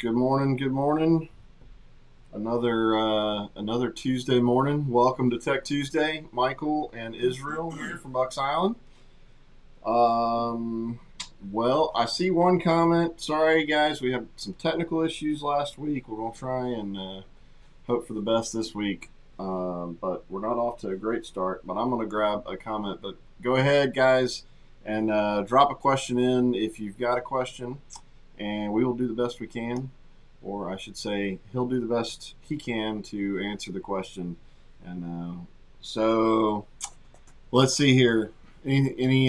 Good morning. Good morning. Another Tuesday morning. Welcome to Tech Tuesday. Michael and Israel here from Bucks Island. Um, well, I see one comment. Sorry, guys, we had some technical issues last week. We're gonna try and hope for the best this week. But we're not off to a great start. But I'm gonna grab a comment. But go ahead, guys, and drop a question in if you've got a question, and we will do the best we can. Or I should say, he'll do the best he can to answer the question. And so, let's see here. It's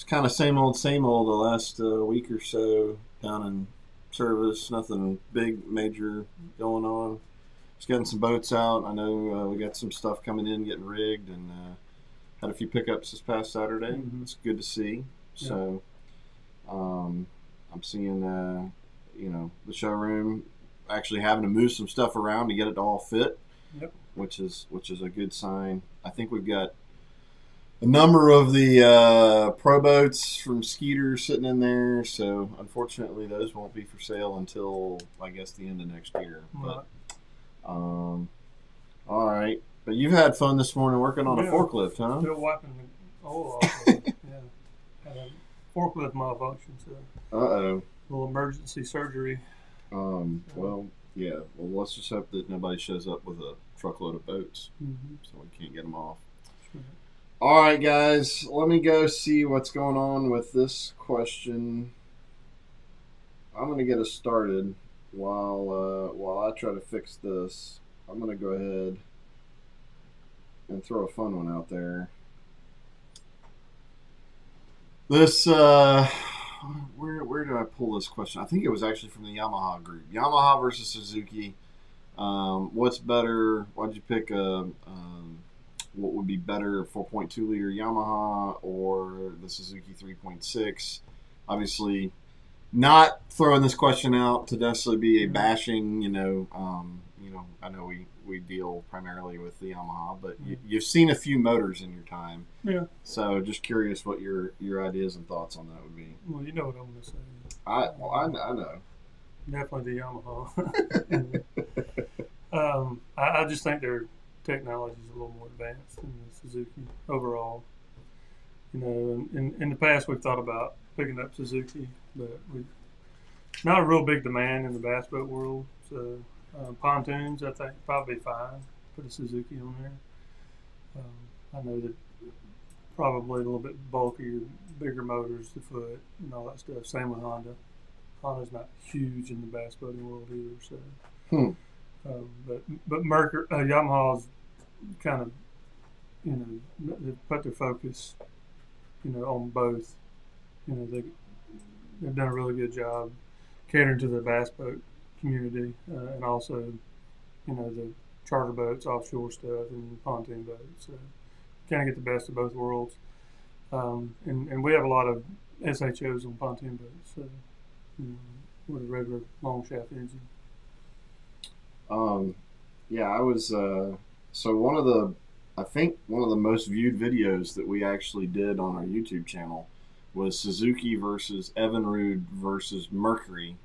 kind of same old the last week or so down in service. Nothing big, major going on. Just getting some boats out. I know we got some stuff coming in, getting rigged, and had a few pickups this past Saturday. Mm-hmm. It's good to see. Yeah. So, I'm seeing the showroom actually having to move some stuff around to get it to all fit. Yep. Which is a good sign. I think we've got a number of the pro boats from Skeeter sitting in there, so unfortunately those won't be for sale until I guess the end of next year. Right. But all right. But you've had fun this morning working on a forklift, huh? Still wiping the oil off. Yeah. Had a forklift malfunction, so Uh-oh. a little emergency surgery. Well, yeah. Well, let's just hope that nobody shows up with a truckload of boats, Mm-hmm. so we can't get them off. Sure. All right, guys. Let me go see what's going on with this question. I'm going to get us started while I try to fix this. I'm going to go ahead and throw a fun one out there. This where did I pull this question? I think it was actually from the Yamaha group. Yamaha versus Suzuki. What's better? Why'd you pick what would be better, 4.2 liter Yamaha or the Suzuki 3.6? Obviously, not throwing this question out to necessarily be a bashing. I know we deal primarily with the Yamaha, but you've seen a few motors in your time. Yeah. So just curious what your ideas and thoughts on that would be. Well, you know what I'm going to say. I know. Definitely the Yamaha. I just think their technology is a little more advanced than the Suzuki overall. In the past we've thought about picking up Suzuki, but we not a real big demand in the bass boat world. So pontoons, I think, probably fine. Put a Suzuki on there. I know that probably a little bit bulkier, bigger motors, the foot, and all that stuff. Same with Honda. Honda's not huge in the bass boating world either. So, but Mercury, Yamaha's kind of, they put their focus, on both. They've done a really good job catering to the bass boat community, and also, the charter boats, offshore stuff, and pontoon boats. So kind of get the best of both worlds. And we have a lot of SHOs on pontoon boats, so with a regular long shaft engine. Yeah, I was I think one of the most viewed videos that we actually did on our YouTube channel was Suzuki versus Evinrude versus Mercury.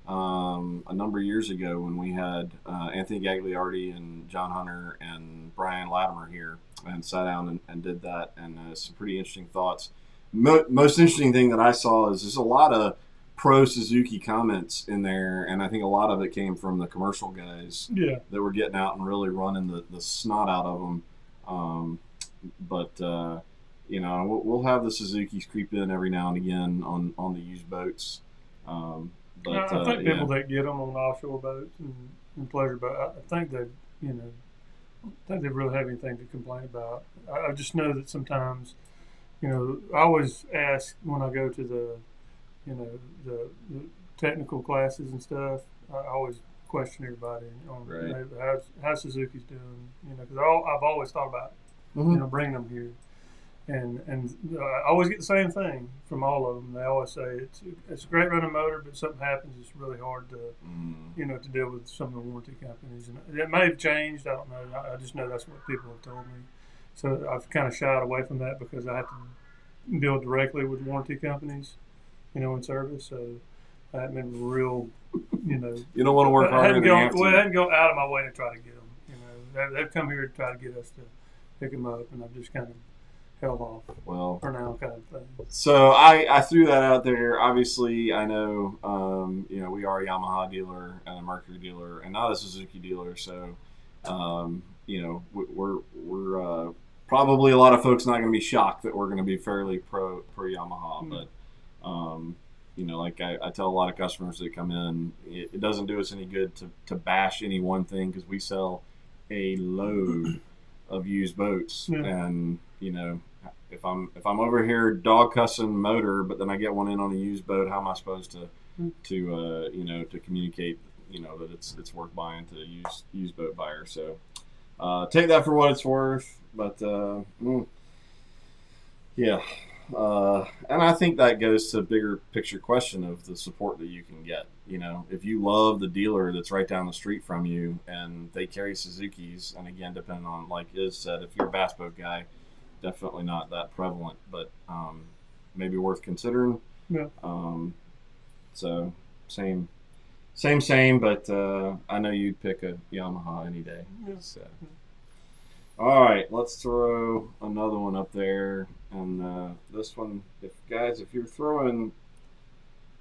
A number of years ago when we had Anthony Gagliardi and John Hunter and Brian Latimer here and sat down and did that, and some pretty interesting thoughts. Most interesting thing that I saw is there's a lot of pro Suzuki comments in there, and I think a lot of it came from the commercial guys that were getting out and really running the snot out of them. We'll have the Suzukis creep in every now and again on the used boats. But I think people that get them on offshore boats and pleasure boats, I think they really have anything to complain about. I just know that sometimes, I always ask when I go to the technical classes and stuff. I always question everybody on how Suzuki's doing. Because I've always thought about bringing them here. And I always get the same thing from all of them. They always say it's a great running motor, but something happens, it's really hard to to deal with some of the warranty companies. And it may have changed. I don't know. I just know that's what people have told me. So I've kind of shied away from that because I have to deal directly with warranty companies, in service. So I hadn't been real, you know. You don't want to work harder than you have to. Well, I hadn't gone out of my way to try to get them. You know, they've come here to try to get us to pick them up, and I've just kind of held off. Well, for now, kind of thing. So I threw that out there. Obviously, I know we are a Yamaha dealer and a Mercury dealer, and not a Suzuki dealer. So we're probably a lot of folks not going to be shocked that we're going to be fairly pro Yamaha, but. Like I tell a lot of customers that come in, it doesn't do us any good to bash any one thing because we sell a load of used boats, and if I'm over here dog cussing motor, but then I get one in on a used boat, how am I supposed to communicate that it's worth buying to a used boat buyer? So take that for what it's worth, but yeah. And I think that goes to a bigger picture question of the support that you can get. If you love the dealer that's right down the street from you and they carry Suzukis, and again, depending on, like Iz said, if you're a bass boat guy, definitely not that prevalent, but maybe worth considering. Yeah. So same, but I know you'd pick a Yamaha any day. Yeah. So. All right, let's throw another one up there. And this one, if you're throwing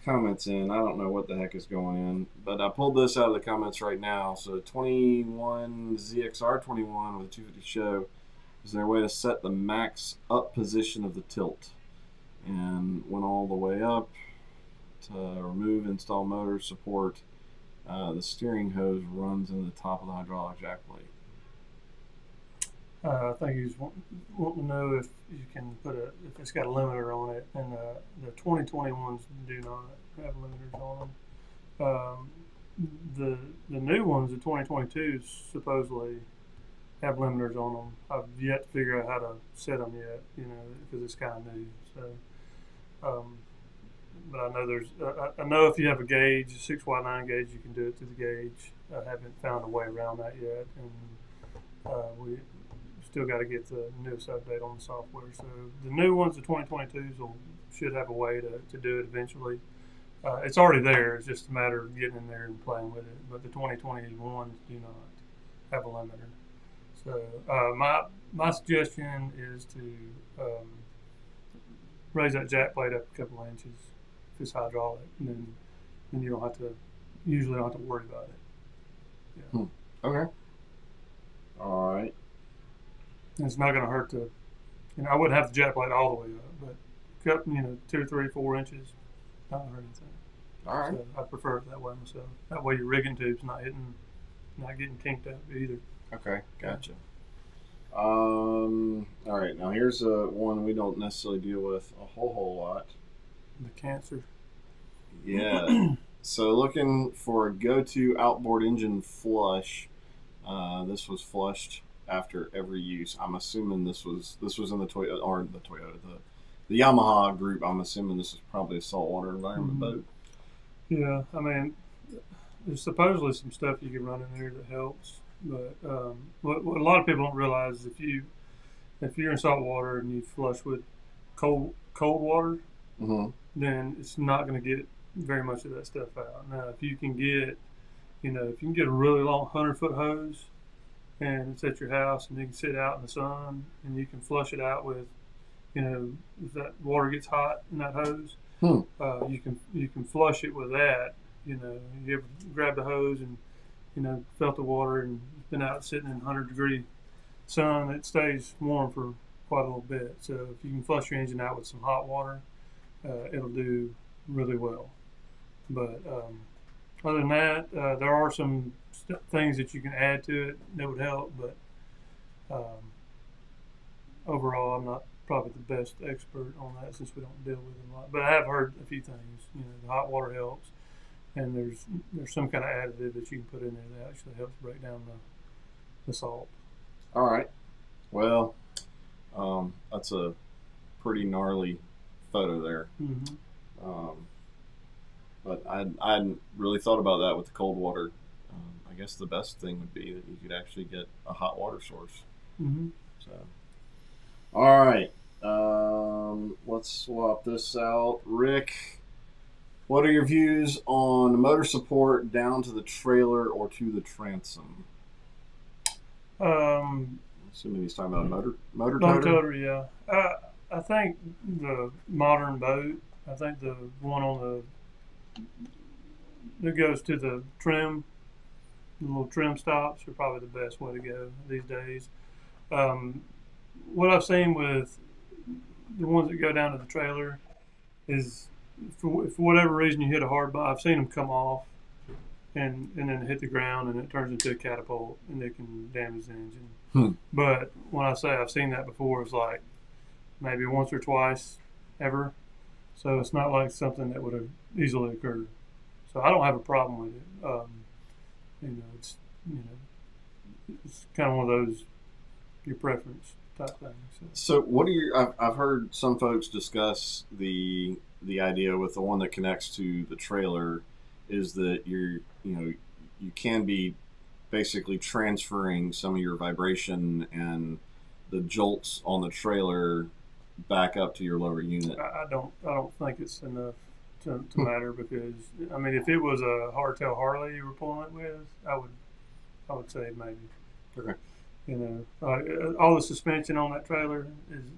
comments in, I don't know what the heck is going in, but I pulled this out of the comments right now. So 21 ZXR 21 with a 250 show, is there a way to set the max up position of the tilt? And went all the way up to remove, install motor support. The steering hose runs in the top of the hydraulic jack plate. I think he's wanting to know if you can if it's got a limiter on it, and the 2021s do not have limiters on them. The new ones, the 2022s, supposedly have limiters on them. I've yet to figure out how to set them yet, because it's kind of new. So, but I know I know if you have a gauge, a 6Y9 gauge, you can do it through the gauge. I haven't found a way around that yet, and we still got to get the newest update on the software. So the new ones, the 2022s, should have a way to do it eventually. It's already there. It's just a matter of getting in there and playing with it. But the 2021s do not have a limiter. So my suggestion is to raise that jack plate up a couple of inches if it's hydraulic, and then you usually don't have to worry about it. Yeah. Okay. All right. And it's not going to hurt I wouldn't have the jack plate all the way up, but 2, 3, 4 inches, not going to hurt anything. All right. So I prefer it that way myself. That way your rigging tube's not getting kinked up either. Okay, gotcha. All right, now here's one we don't necessarily deal with a whole lot. The cancer. Yeah. So looking for a go-to outboard engine flush. This was flushed after every use. I'm assuming this was in the the Yamaha group. I'm assuming this is probably a saltwater environment boat. Yeah, I mean, there's supposedly some stuff you can run in there that helps, but what a lot of people don't realize is if you're in salt water and you flush with cold water, then it's not going to get very much of that stuff out. Now, if you can get a really long 100-foot hose and it's at your house and you can sit out in the sun and you can flush it out with, if that water gets hot in that hose, you can flush it with that. You ever grab the hose and felt the water and been out sitting in 100-degree sun, it stays warm for quite a little bit. So if you can flush your engine out with some hot water, it'll do really well. But other than that, there are some things that you can add to it that would help, but overall, I'm not probably the best expert on that since we don't deal with it a lot. But I have heard a few things. The hot water helps, and there's some kind of additive that you can put in there that actually helps break down the salt. All right. Well, that's a pretty gnarly photo there. But I hadn't really thought about that with the cold water. I guess the best thing would be that you could actually get a hot water source. So, all right. Let's swap this out. Rick, What are your views on motor support down to the trailer or to the transom? Um, Assuming he's talking about a motor Motor toter. toter, yeah. I think the modern boat. I think the one on that goes to the trim, the little trim stops, are probably the best way to go these days. Um, what I've seen with the ones that go down to the trailer is, for whatever reason you hit a hard bottom. I've seen them come off and then hit the ground and it turns into a catapult and it can damage the engine. Hmm. But when I say I've seen that before, it's like maybe once or twice ever. So it's not like something that would have easily occurred. So I don't have a problem with it. It's it's kind of one of those your preference type things. So, what are your? I've heard some folks discuss the idea with the one that connects to the trailer, is that you can be basically transferring some of your vibration and the jolts on the trailer back up to your lower unit. I don't think it's enough to matter because I mean if it was a hardtail Harley you were pulling it with, I would say maybe. Okay. All the suspension on that trailer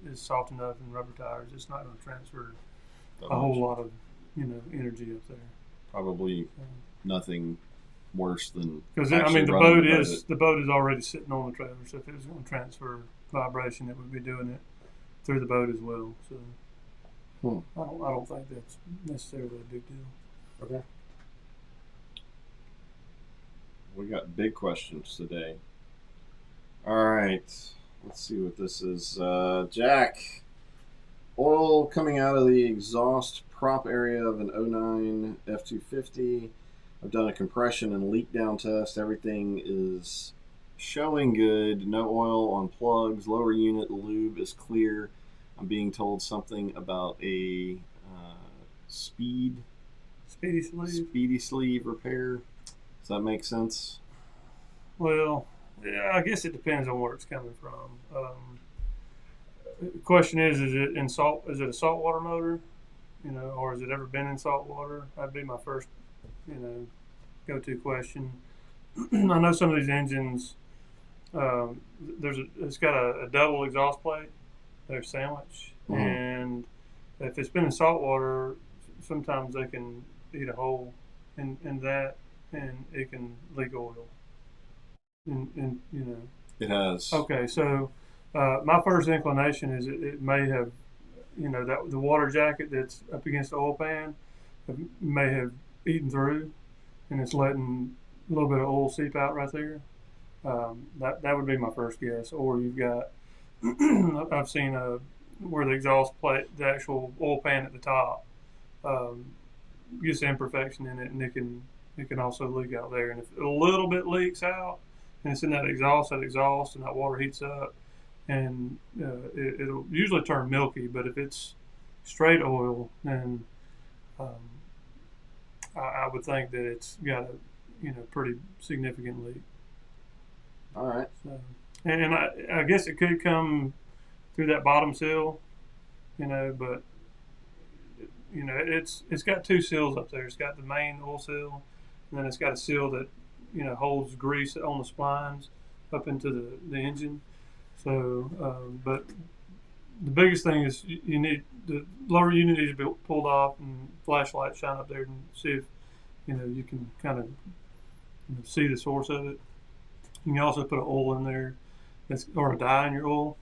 is soft enough and rubber tires. It's not going to transfer a whole lot of energy up there. Probably nothing worse than because I mean the boat is already sitting on the trailer. So if it was going to transfer vibration, it would be doing it through the boat as well. So I don't think that's necessarily a big deal. Okay. We got big questions today. All right. Let's see what this is. Jack, oil coming out of the exhaust prop area of an '09 F250. I've done a compression and leak down test. Everything is showing good. No oil on plugs. Lower unit lube is clear. I'm being told something about a speedy sleeve repair. Does that make sense? Well, yeah, I guess it depends on where it's coming from. The question is it in salt? Is it a saltwater motor? Or has it ever been in salt water? That'd be my first, go-to question. I know some of these engines. It's got a double exhaust plate. They're sandwich, and if it's been in salt water, sometimes they can eat a hole in that, and it can leak oil. It has. Okay, so my first inclination is it may have, that the water jacket that's up against the oil pan may have eaten through, and it's letting a little bit of oil seep out right there. That would be my first guess. Or you've got, I've seen where the exhaust plate, the actual oil pan at the top, gets imperfection in it, and it can also leak out there. And if a little bit leaks out, and it's in that exhaust, and that water heats up, and it'll usually turn milky. But if it's straight oil, then I would think that it's got a pretty significant leak. All right. So, and I guess it could come through that bottom seal, but it's got two seals up there. It's got the main oil seal, and then it's got a seal that holds grease on the splines up into the engine. So, but the biggest thing is you need the lower unit needs to be pulled off and flashlight shine up there and see if you can kind of see the source of it. You can also put an oil in there, or a dye in your oil.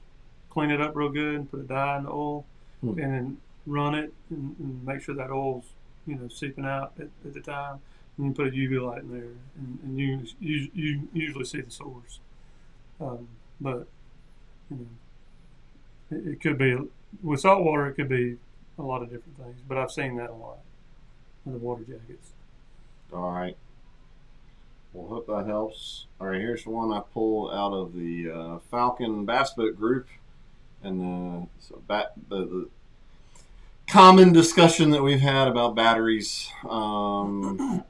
Clean it up real good and put a dye in the oil, and then run it and make sure that oil's seeping out at the time. And you can put a UV light in there, and you usually see the source. But it could be with salt water. It could be a lot of different things. But I've seen that a lot with the water jackets. All right. Well, hope that helps. All right, here's one I pulled out of the Falcon Bass Boat group, and the common discussion that we've had about batteries. And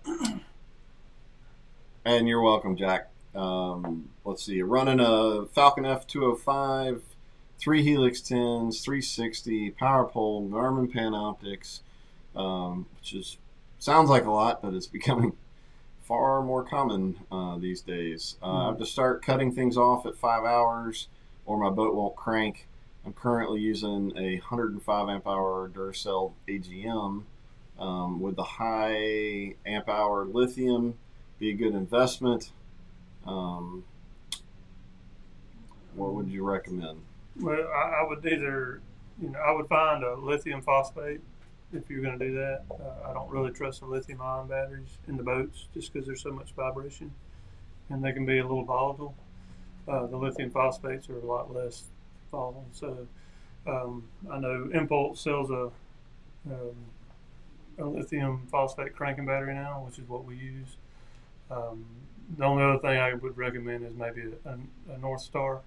you're welcome, Jack. Let's see. You're running a Falcon F205, 3 Helix 10s, 360, power pole, Garmin Panoptics, which is sounds like a lot, but it's becoming far more common these days. I have to start cutting things off at 5 hours, or my boat won't crank. I'm currently using a 105 amp hour Duracell AGM with the high amp hour lithium. Be a good investment. Um, what would you recommend? Well, I would either, I would find a lithium phosphate if you're going to do that. I don't really trust the lithium ion batteries in the boats just because there's so much vibration and they can be a little volatile. The lithium phosphates are a lot less volatile. So I know Impulse sells a lithium phosphate cranking battery now, which is what we use. The only other thing I would recommend is maybe a North Star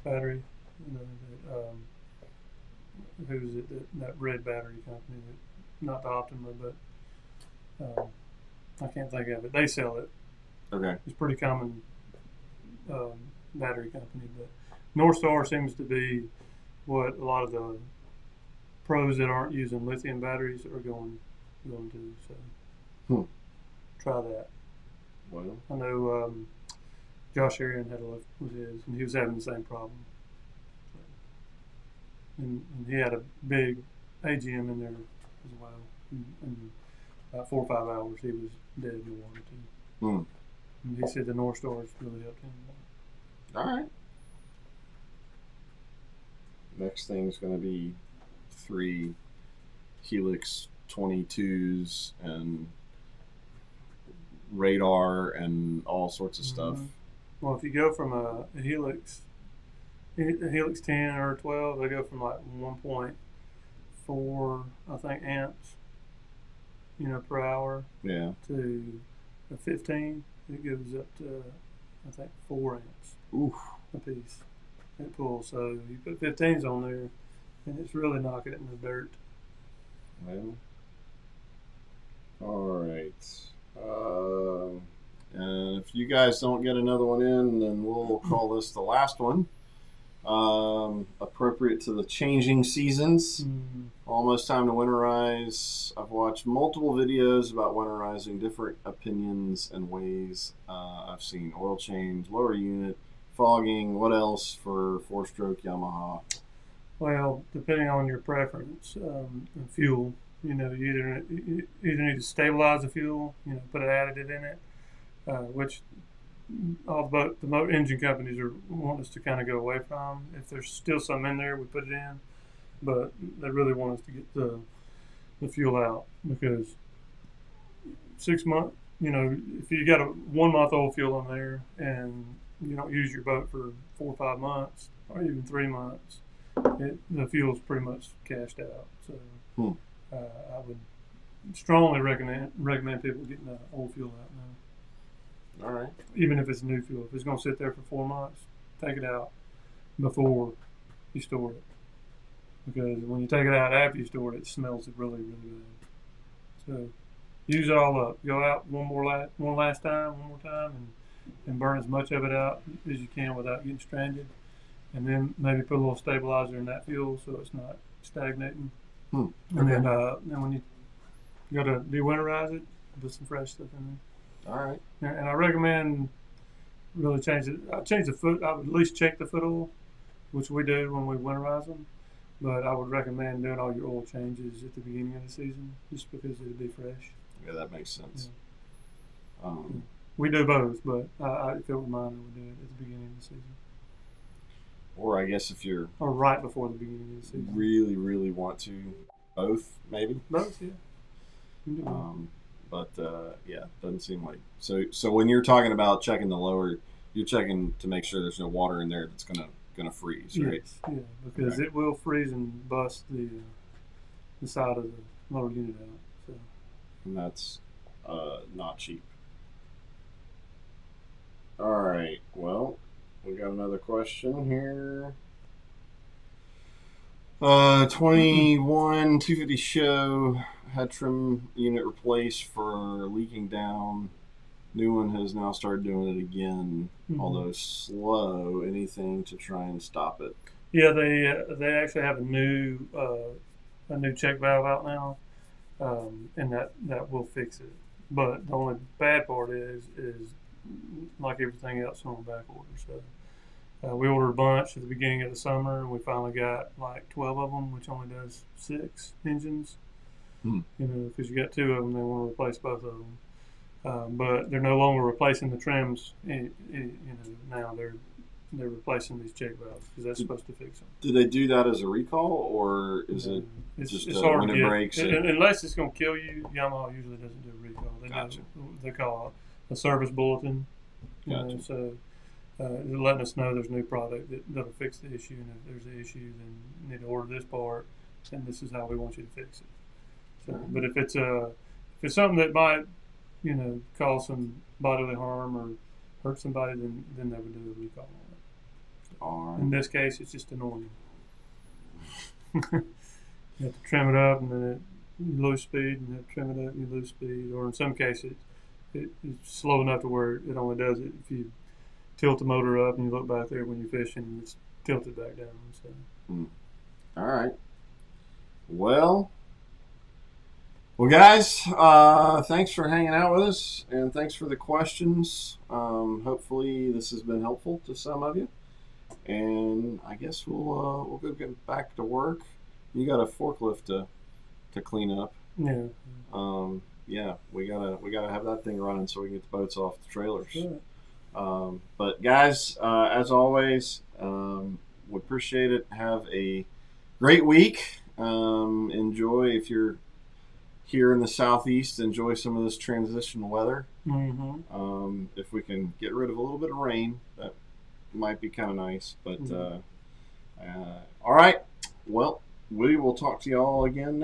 battery. Who's it? That red battery company, not the Optima, but I can't think of it. They sell it. Okay. It's a pretty common battery company, but North Star seems to be what a lot of the pros that aren't using lithium batteries are going to. So try that. Well, I know Josh Arian had a look with his, and he was having the same problem. And he had a big AGM in there as well. And about 4 or 5 hours, he was dead in the water too. And he said the North Stars really helped him. All right. Next thing's going to be 3 Helix 22s and radar and all sorts of stuff. Well, if you go from a Helix 10 or 12, they go from like 1.4, I think, amps, per hour. Yeah. To a 15, it goes up to, I think, 4 amps. Oof. A piece. It pulls. So you put 15s on there, and it's really knocking it in the dirt. Well. All right. And if you guys don't get another one in, then we'll call this the last one. Appropriate to the changing seasons. Almost time to winterize. I've watched multiple videos about winterizing, different opinions and ways. I've seen oil change, lower unit, fogging. What else for 4-stroke Yamaha? Well, depending on your preference, and fuel. You either need to stabilize the fuel, put an additive in it, which all the motor engine companies are want us to kind of go away from. If there's still some in there, we put it in, but they really want us to get the fuel out because 6 months, if you got a 1 month old fuel in there and you don't use your boat for 4 or 5 months or even 3 months, the fuel's pretty much cashed out. So I would strongly recommend people getting the old fuel out now. All right. Even if it's new fuel. If it's going to sit there for 4 months, take it out before you store it. Because when you take it out after you store it, it smells really, really bad. So use it all up. Go out one more time, and burn as much of it out as you can without getting stranded. And then maybe put a little stabilizer in that fuel so it's not stagnating. Okay. And then when you go to de-winterize it, put some fresh stuff in there. All right. And I recommend really change it. I change the foot. I would at least check the foot oil, which we do when we winterize them. But I would recommend doing all your oil changes at the beginning of the season, just because it'd be fresh. Yeah, that makes sense. Yeah. We do both, but if it were mine, I would do it at the beginning of the season. Or I guess if you're or right before the beginning of the season. Really, really want to, both maybe. Both, yeah. But yeah, doesn't seem like so. When you're talking about checking the lower, you're checking to make sure there's no water in there that's gonna freeze, right? Yes, yeah, because it will freeze and bust the side of the lower unit out. So. And that's not cheap. All right. Well, we got another question here. 21 250 show had trim unit replaced for leaking down. New one has now started doing it again, although slow. Anything to try and stop it? Yeah, they actually have a new check valve out now, and that will fix it. But the only bad part is like everything else on back order. So we ordered a bunch at the beginning of the summer, and we finally got like 12 of them, which only does 6 engines. Hmm. You know, because you got 2 of them, they want to replace both of them. But they're no longer replacing the trims. You know, now they're replacing these check valves because that's supposed to fix them. Do they do that as a recall, or is it just hard when to it get, breaks? unless it's going to kill you. Yamaha usually doesn't do a recall. Gotcha. They call it a service bulletin. Gotcha. Know, so they're letting us know there's a new product that'll fix the issue, and if there's an issue, then you need to order this part, and this is how we want you to fix it. So, but if it's something that might, you know, cause some bodily harm or hurt somebody, then they would do a recall on it. All right. In this case, it's just annoying. You have to trim it up, and then you lose speed, and you have to trim it up, and you lose speed. Or in some cases, it's slow enough to where it only does it if you tilt the motor up and you look back there when you're fishing, and it's tilted back down. So. All right. Well, guys, thanks for hanging out with us, and thanks for the questions. Hopefully, this has been helpful to some of you. And I guess we'll go get back to work. You got a forklift to clean up. Yeah. Yeah, we gotta have that thing running so we can get the boats off the trailers. Sure. But guys, as always, we appreciate it. Have a great week. Enjoy, if you're here in the southeast, enjoy some of this transition weather. Mm-hmm. If we can get rid of a little bit of rain, that might be kind of nice. But all right, well, we will talk to you all again next